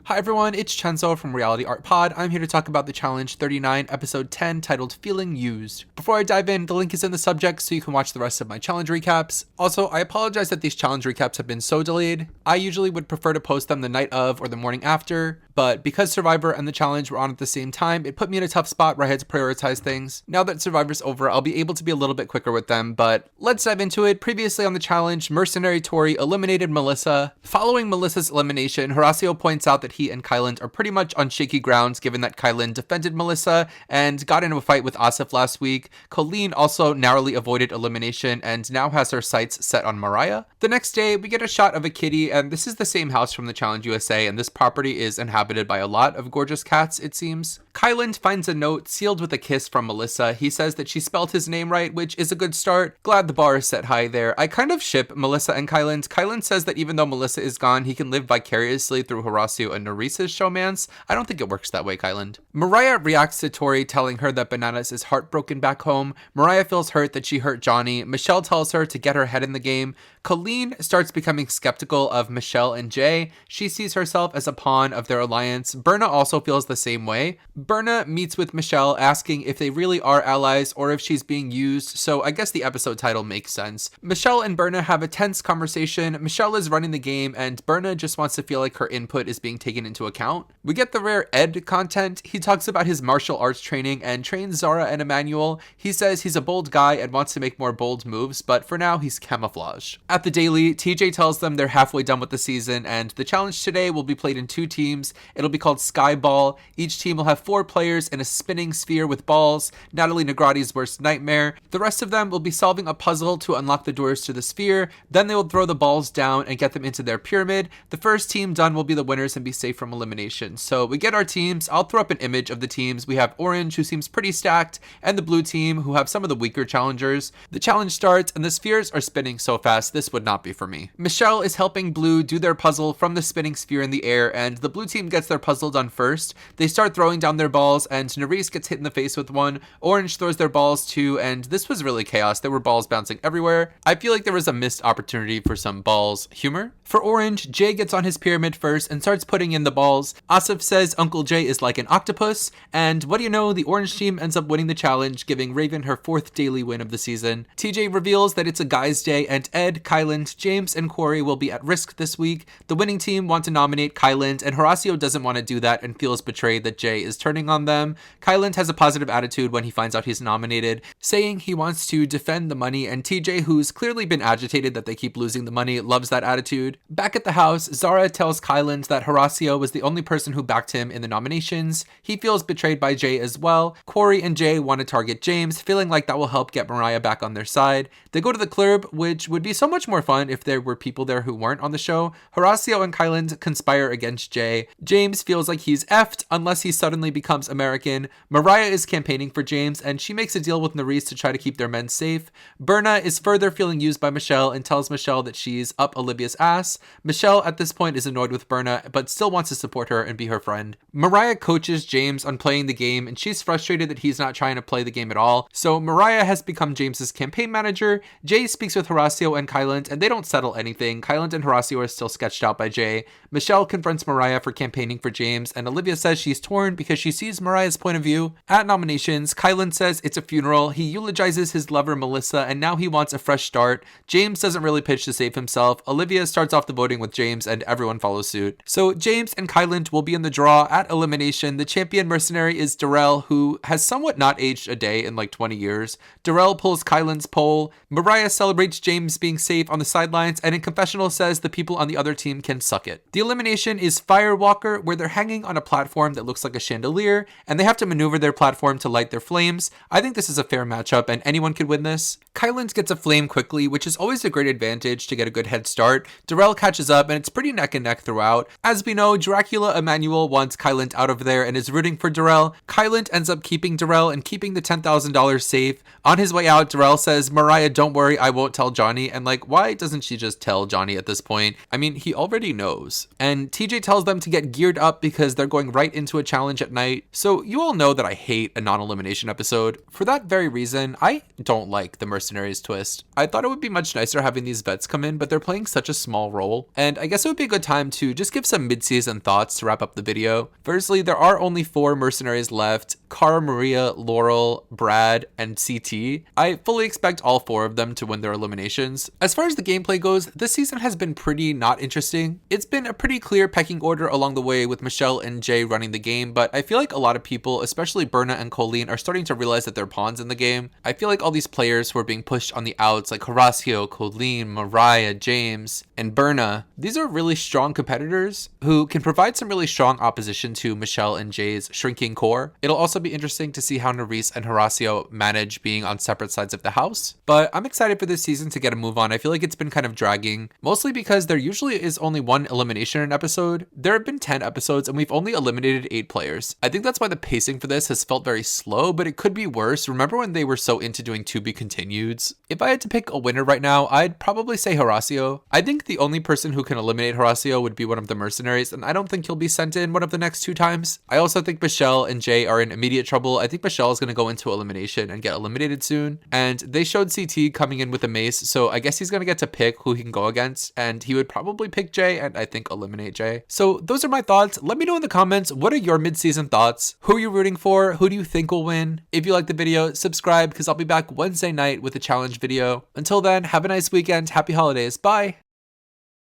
Hi everyone, it's Chenzo from Reality Art Pod. I'm here to talk about the Challenge 39, Episode 10, titled Feeling Used. Before I dive in, the link is in the subject so you can watch the rest of my challenge recaps. Also, I apologize that these challenge recaps have been so delayed. I usually would prefer to post them the night of or the morning after, but because Survivor and the challenge were on at the same time, it put me in a tough spot where I had to prioritize things. Now that Survivor's over, I'll be able to be a little bit quicker with them, but let's dive into it. Previously on the challenge, Mercenary Tori eliminated Melissa. Following Melissa's elimination, Horacio points out that he and Kyland are pretty much on shaky grounds given that Kyland defended Melissa and got into a fight with Asif last week. Colleen also narrowly avoided elimination and now has her sights set on Mariah. The next day, we get a shot of a kitty, and this is the same house from the Challenge USA, and this property is inhabited by a lot of gorgeous cats, it seems. Kyland finds a note sealed with a kiss from Melissa. He says that she spelled his name right, which is a good start. Glad the bar is set high there. I kind of ship Melissa and Kyland. Kyland says that even though Melissa is gone, he can live vicariously through Horacio and Narice's showmance. I don't think it works that way, Kyland. Mariah reacts to Tori telling her that Bananas is heartbroken back home. Mariah feels hurt that she hurt Johnny. Michelle tells her to get her head in the game. Colleen starts becoming skeptical of Michelle and Jay. She sees herself as a pawn of their alliance. Berna also feels the same way. Berna meets with Michelle asking if they really are allies or if she's being used, so I guess the episode title makes sense. Michelle and Berna have a tense conversation. Michelle is running the game and Berna just wants to feel like her input is being taken into account. We get the rare Ed content. He talks about his martial arts training and trains Zara and Emmanuel. He says he's a bold guy and wants to make more bold moves, but for now he's camouflage. At the daily, TJ tells them they're halfway done with the season and the challenge today will be played in 2 teams. It'll be called Sky Ball. Each team will have 4 players in a spinning sphere with balls, Natalie Negrati's worst nightmare. The rest of them will be solving a puzzle to unlock the doors to the sphere. Then they will throw the balls down and get them into their pyramid. The first team done will be the winners and be safe from elimination. So we get our teams. I'll throw up an image of the teams. We have Orange, who seems pretty stacked, and the blue team, who have some of the weaker challengers. The challenge starts and the spheres are spinning so fast this would not be for me. Michelle is helping Blue do their puzzle from the spinning sphere in the air, and the blue team gets their puzzle done first. They start throwing down their balls and Narice gets hit in the face with one. Orange throws their balls too, and this was really chaos. There were balls bouncing everywhere. I feel like there was a missed opportunity for some balls humor. For Orange, Jay gets on his pyramid first and starts putting in the balls. Asif says Uncle Jay is like an octopus, and what do you know, the Orange team ends up winning the challenge, giving Raven her 4th daily win of the season. TJ reveals that it's a guy's day and Ed, Kyland, James, and Corey will be at risk this week. The winning team want to nominate Kyland, and Horacio doesn't want to do that and feels betrayed that Jay is turning on them. Kyland has a positive attitude when he finds out he's nominated, saying he wants to defend the money, and TJ, who's clearly been agitated that they keep losing the money, loves that attitude. Back at the house, Zara tells Kyland that Horacio was the only person who backed him in the nominations. He feels betrayed by Jay as well. Corey and Jay want to target James, feeling like that will help get Mariah back on their side. They go to the club, which would be so much more fun if there were people there who weren't on the show. Horacio and Kyland conspire against Jay. James feels like he's effed unless he suddenly becomes American. Mariah is campaigning for James, and she makes a deal with Narice to try to keep their men safe. Berna is further feeling used by Michelle and tells Michelle that she's up Olivia's ass. Michelle at this point is annoyed with Berna, but still wants to support her and be her friend. Mariah coaches James on playing the game, and she's frustrated that he's not trying to play the game at all. So Mariah has become James's campaign manager. Jay speaks with Horacio and Kyland, and they don't settle anything. Kyland and Horacio are still sketched out by Jay. Michelle confronts Mariah for campaigning for James, and Olivia says she's torn because she sees Mariah's point of view. At nominations, Kyland says it's a funeral. He eulogizes his lover Melissa, and now he wants a fresh start. James doesn't really pitch to save himself. Olivia starts off the voting with James, and everyone follows suit. So James and Kyland will be in the draw. At elimination, the champion mercenary is Darrell, who has somewhat not aged a day in like 20 years. Darrell pulls Kyland's pole. Mariah celebrates James being safe on the sidelines, and in confessional says the people on the other team can suck it. The elimination is Firewalker, where they're hanging on a platform that looks like a chandelier, and they have to maneuver their platform to light their flames. I think this is a fair matchup, and anyone could win this. Kyland gets a flame quickly, which is always a great advantage to get a good head start. Darrell catches up, and it's pretty neck and neck throughout. As we know, Dracula Emmanuel wants Kyland out of there and is rooting for Darrell. Kyland ends up keeping Darrell and keeping the $10,000 safe. On his way out, Darrell says, Mariah, don't worry, I won't tell Johnny. And like, why doesn't she just tell Johnny at this point? I mean, he already knows. And TJ tells them to get geared up because they're going right into a challenge at night. So you all know that I hate a non-elimination episode. For that very reason, I don't like the Mercenaries twist. I thought it would be much nicer having these vets come in, but they're playing such a small role. And I guess it would be a good time to just give some mid-season thoughts to wrap up the video. Firstly, there are only 4 mercenaries left: Cara, Maria, Laurel, Brad, and CT. I fully expect all 4 of them to win their eliminations. As far as the gameplay goes, this season has been pretty not interesting. It's been a pretty clear pecking order along the way with Michelle and Jay running the game, but I feel like a lot of people, especially Berna and Colleen, are starting to realize that they're pawns in the game. I feel like all these players who are being pushed on the outs, like Horacio, Colleen, Mariah, James, and Berna, these are really strong competitors who can provide some really strong opposition to Michelle and Jay's shrinking core. It'll also be interesting to see how Nerys and Horacio manage being on separate sides of the house, but I'm excited for this season to get a move on. I feel like it's been kind of dragging, mostly because there usually is only 1 elimination in an episode. There have been 10 episodes and we've only eliminated 8 players. I think that's why the pacing for this has felt very slow, but it could be worse. Remember when they were so into doing to be continueds? If I had to pick a winner right now, I'd probably say Horacio. I think the only person who can eliminate Horacio would be one of the mercenaries, and I don't think he'll be sent in one of the next 2 times. I also think Michelle and Jay are in immediate trouble. I think Michelle is going to go into elimination and get eliminated soon, and they showed CT coming in with a mace, so I guess he's going to get to pick who he can go against, and he would probably pick Jay and I think eliminate Jay. So those are my thoughts. Let me know in the comments, what are your mid-season thoughts? Who are you rooting for? Who do you think will win? If you like the video, subscribe because I'll be back Wednesday night with a challenge video. Until then, have a nice weekend. Happy holidays. Bye.